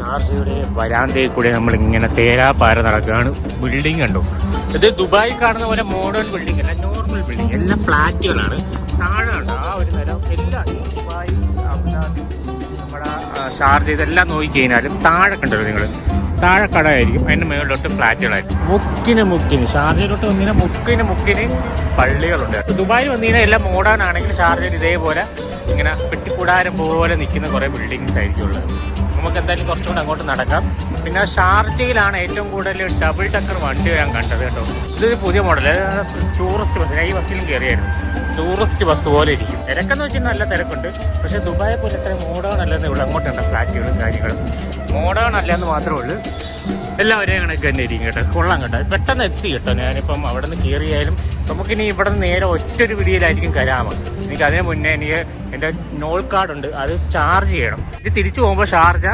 ഷാർജയുടെ വരാന്തയിൽ കൂടെ നമ്മൾ ഇങ്ങനെ തേരാപ്പാര നടക്കുകയാണ്. ബിൽഡിംഗ് കണ്ടു. ഇത് ദുബായി കാണുന്ന പോലെ മോഡേൺ ബിൽഡിംഗ് അല്ല, നോർമൽ ബിൽഡിംഗ്. എല്ലാം ഫ്ലാറ്റുകളാണ്. താഴെ ഉണ്ട് ആ ഒരു നിലം എല്ലാം. ഈ ദുബായ്, അബുദാബി, നമ്മുടെ ഷാർജ ഇതെല്ലാം നോക്കിക്കഴിഞ്ഞാലും താഴെ കണ്ടല്ലോ നിങ്ങൾ, താഴെ കടയായിരിക്കും, അതിൻ്റെ മേളിലോട്ട് ഫ്ലാറ്റുകളായിരിക്കും. മുക്കിന് ഷാർജയിലോട്ട് വന്നിങ്ങനെ മുക്കിന് പള്ളികളുണ്ട്. ദുബായിൽ വന്നിങ്ങനെ എല്ലാം മോഡേൺ ആണെങ്കിൽ ഷാർജയിൽ ഇതേപോലെ ഇങ്ങനെ പെട്ടിക്കൂടാരം പോലെ നിൽക്കുന്ന കുറേ ബിൽഡിങ്സ് ആയിരിക്കും ഉള്ളത്. നമുക്ക് എന്തായാലും കുറച്ചുകൂടെ അങ്ങോട്ട് നടക്കാം. പിന്നെ ഷാർജയിലാണ് ഏറ്റവും കൂടുതൽ ഡബിൾ ടക്കർ വണ്ടി ഞാൻ കണ്ടത് കേട്ടോ. ഇതൊരു പുതിയ മോഡൽ ടൂറിസ്റ്റ് ബസ്. ഞാൻ ഈ ബസ്സിലും കയറിയായിരുന്നു. ടൂറിസ്റ്റ് ബസ് പോലെ ഇരിക്കും. തിരക്കെന്ന് വെച്ചാൽ നല്ല തിരക്കുണ്ട്. പക്ഷേ ദുബായെ പോലെ ഇത്ര മോഡേൺ അല്ലെന്നേ ഉള്ളൂ. അങ്ങോട്ടുണ്ട് ഫ്ലാറ്റുകളും കാര്യങ്ങളും. മോഡേൺ അല്ലെന്ന് മാത്രമേ ഉള്ളൂ. എല്ലാവരും കണക്ക് തന്നെ ഇരിക്കും കേട്ടോ. കൊള്ളാം കേട്ടോ. പെട്ടെന്ന് എത്തി കേട്ടോ. ഞാനിപ്പം അവിടെ നിന്ന് കയറിയാലും നമുക്കിനി ഇവിടെ നിന്ന് നേരെ ഒറ്റൊരു വീഡിയോയിലായിരിക്കും കരാമ. എനിക്ക് അതിന് മുന്നേ എനിക്ക് എൻ്റെ നോൾ കാർഡുണ്ട്, അത് ചാർജ് ചെയ്യണം. ഇത് തിരിച്ചു പോകുമ്പോൾ ഷാർജ